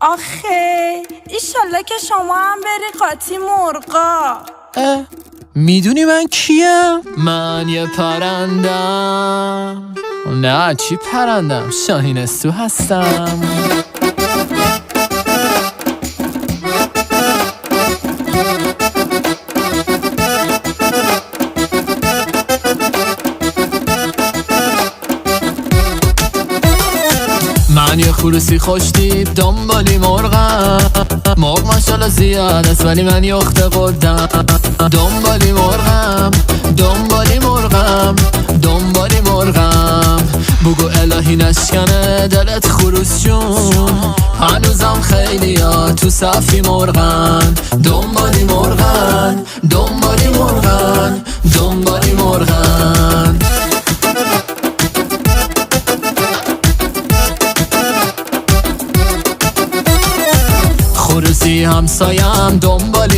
آخه ایشالله که شما هم بری قاطی مرغا. میدونی من کیم؟ من یه پرندم. نه چی پرندم، شاهین استو هستم. من یه خروسی خوشتیب دنبالی مرغم. مرغ ماشالله زیاد است ولی من یخت قدم. دنبالی مرغم دنبالی مرغم دنبالی مرغم. بگو الهی نشکنه دلت خروس جون، هنوزم خیلی ها تو صفی مرغن. دنبالی مرغن دنبالی مرغن دنبالی مرغن. خروسی همسایم دنبالی